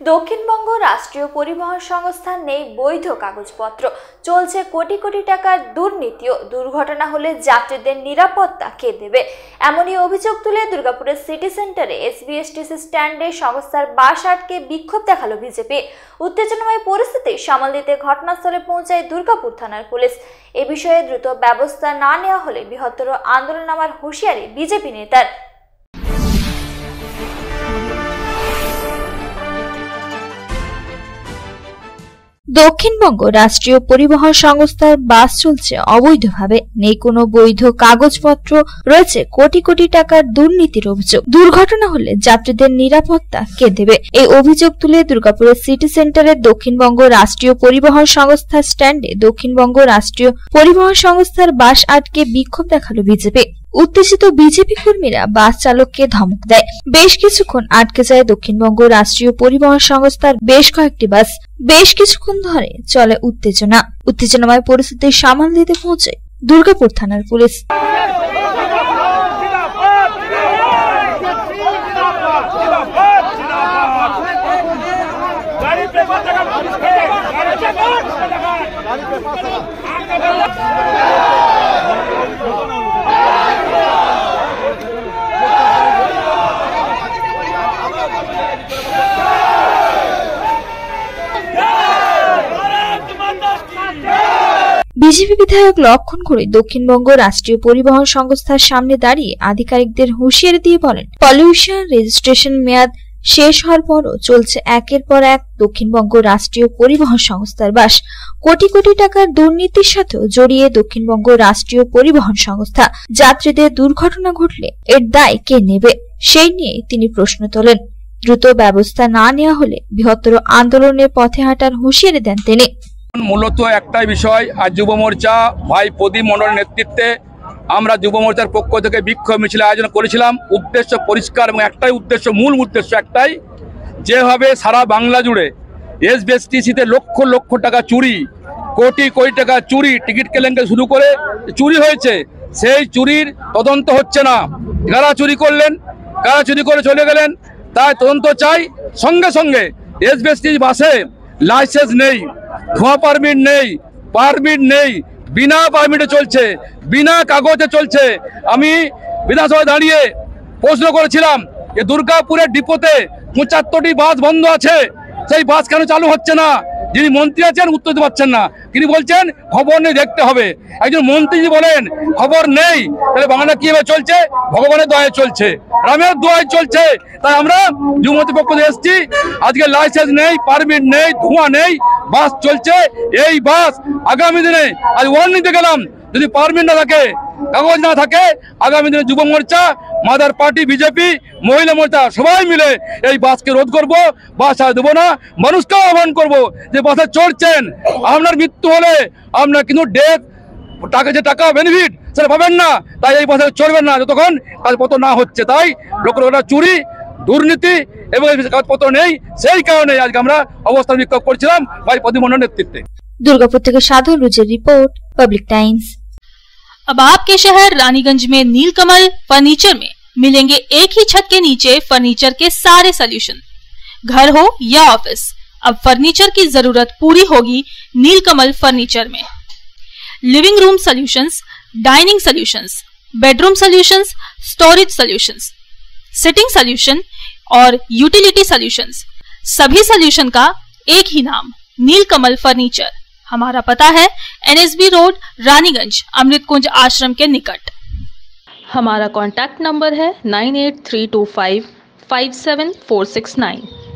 দক্ষিণবঙ্গ রাষ্ট্রীয় পরিবহন সংস্থার নেই বৈধ কাগজপত্র, চলছে কোটি কোটি টাকার দুর্নীতি ও দুর্ঘটনা হলে যাত্রীদের নিরাপত্তা কে দেবে? এমনই অভিযোগ তুলে দুর্গাপুরের সিটি সেন্টারে এসবিএসটিসি স্ট্যান্ডে সংস্থার বাস আটকে বিক্ষোভ দেখালো বিজেপি। উত্তেজনাময় পরিস্থিতি সামাল দিতে ঘটনাস্থলে পৌঁছায় দুর্গাপুর থানার পুলিশ। এ বিষয়ে দ্রুত ব্যবস্থা না নেওয়া হলে বৃহত্তর আন্দোলন নামার হুঁশিয়ারি বিজেপি নেতার। দক্ষিণবঙ্গ রাষ্ট্রীয় পরিবহন সংস্থার বাস চলছে অবৈধভাবে, নেই কোনো বৈধ কাগজপত্র, রয়েছে কোটি কোটি টাকার দুর্নীতির অভিযোগ। দুর্ঘটনা হলে যাত্রীদের নিরাপত্তা কে দেবে? এই অভিযোগ তুলে দুর্গাপুরের সিটি সেন্টারে দক্ষিণবঙ্গ রাষ্ট্রীয় পরিবহন সংস্থার স্ট্যান্ডে দক্ষিণবঙ্গ রাষ্ট্রীয় পরিবহন সংস্থার বাস আটকে বিক্ষোভ দেখালো বিজেপি। উত্তেজিত বিজেপি কর্মীরা বাস চালককে ধমক দেয়। বেশ কিছুক্ষণ আটকে যায় দক্ষিণবঙ্গ রাষ্ট্রীয় পরিবহন সংস্থার বেশ কয়েকটি বাস। বেশ কিছুক্ষণ ধরে চলে উত্তেজনাময় পরিস্থিতি সামাল দিতে পৌঁছে দুর্গাপুর থানার পুলিশ। বিজেপি বিধায়ক লক্ষণ ঘোড়াই দক্ষিণবঙ্গ রাষ্ট্রীয় পরিবহন সংস্থার সামনে দাঁড়িয়ে আধিকারিকদের হুঁশিয়ারি দিয়ে বলেন, পলিউশন রেজিস্ট্রেশন মেয়াদ শেষ হওয়ার পরও চলছে একের পর এক দক্ষিণবঙ্গ রাষ্ট্রীয় পরিবহন সংস্থার বাস। কোটি কোটি টাকার দুর্নীতির সাথেও জড়িয়ে দক্ষিণবঙ্গ রাষ্ট্রীয় পরিবহন সংস্থা। যাত্রীদের দুর্ঘটনা ঘটলে এর দায় কে নেবে, সেই নিয়ে তিনি প্রশ্ন তোলেন। দ্রুত ব্যবস্থা না নেওয়া হলে বৃহত্তর আন্দোলনের পথে হাঁটার হুঁশিয়ারি দেন তিনি। মূলত একটাই বিষয়, আজ যুব মোর্চা ভাই প্রদীপ মণ্ডলের নেতৃত্বে আমরা যুব মোর্চার পক্ষ থেকে বিক্ষোভ মিছিল আয়োজন করেছিলাম। উদ্দেশ্য পরিষ্কার এবং একটাই উদ্দেশ্য, মূল উদ্দেশ্য একটাই, যেভাবে সারা বাংলা জুড়ে এসবিএসটিসিতে লক্ষ লক্ষ টাকা চুরি, কোটি কোটি টাকা চুরি, টিকিট কেলেঙ্কারি শুরু করে চুরি হয়েছে, সেই চুরির তদন্ত হচ্ছে না। কারা চুরি করলেন, কারা চুরি করে চলে গেলেন, তাই তদন্ত চাই। সঙ্গে সঙ্গে এসবিএসটিসি বাসে লাইসেন্স নেই, ধোঁয়া পারমিট নেই, বিনা পারমিটে চলছে, বিনা কাগজে চলছে। আমি বিধানসভায় দাঁড়িয়ে প্রশ্ন করেছিলাম যে দুর্গাপুরের ডিপোতে ৭৫টি বাস বন্ধ আছে, সেই বাস কেন চালু হচ্ছে না? যিনি মন্ত্রী আছেন উত্তর দিতে পারছেন না। তিনি বলছেন খবর নেই, দেখতে হবে। একজন মন্ত্রী বলেন খবর নেই, তাহলে বাংলা কিভাবে চলছে? ভগবানের দয়ায় চলছে, রামের দয়ায় চলছে। তাই আমরা যুবমোর্চার পক্ষ থেকে এসেছি, আজকে লাইসেন্স নেই, পারমিট নেই, ধোঁয়া নেই, বাস চলছে। এই বাস আগামী দিনে, আজ ওয়ার্নিং দিয়ে গেলাম, যদি পারমিট না থাকে, কাগজ না থাকে, আগামী দিনে যুব মোর্চা, মাদার পার্টি, বিজেপি, মহিলা মোর্চা সবাই মিলে এই বাসকে রোধ করব। বাস আর দেবো না। মানুষকে আহ্বান করব যে বাসে চড়ছেন, আপনার মৃত্যু হলে আপনার কিন্তু ডেথ টাকা বেনিফিট সেটা পাবেন না। তাই এই বাসে চড়বেন না যতক্ষণ কাগজপত্র না হচ্ছে। তাই লোকেরা চুরি, দুর্নীতি এবং কাগজপত্র নেই, সেই কারণে আজকে আমরা অবস্থান বিক্ষোভ করছিলাম ভাই প্রদীপ মণ্ডলের নেতৃত্বে। दुर्गापुर থেকে साधु रुचि रिपोर्ट, पब्लिक टाइम्स। अब आपके शहर रानीगंज में नीलकमल फर्नीचर में मिलेंगे एक ही छत के नीचे फर्नीचर के सारे सॉल्यूशन। घर हो या ऑफिस, अब फर्नीचर की जरूरत पूरी होगी नीलकमल फर्नीचर में। Living room solutions, dining solutions, bedroom solutions, storage solutions, sitting solution और यूटिलिटी सॉल्यूशंस, सभी सॉल्यूशन का एक ही नाम, नीलकमल फर्नीचर। हमारा पता है NSB रोड, रानीगंज, अमृत कुंज आश्रम के निकट। हमारा कॉन्टैक्ट नंबर है 9832557469।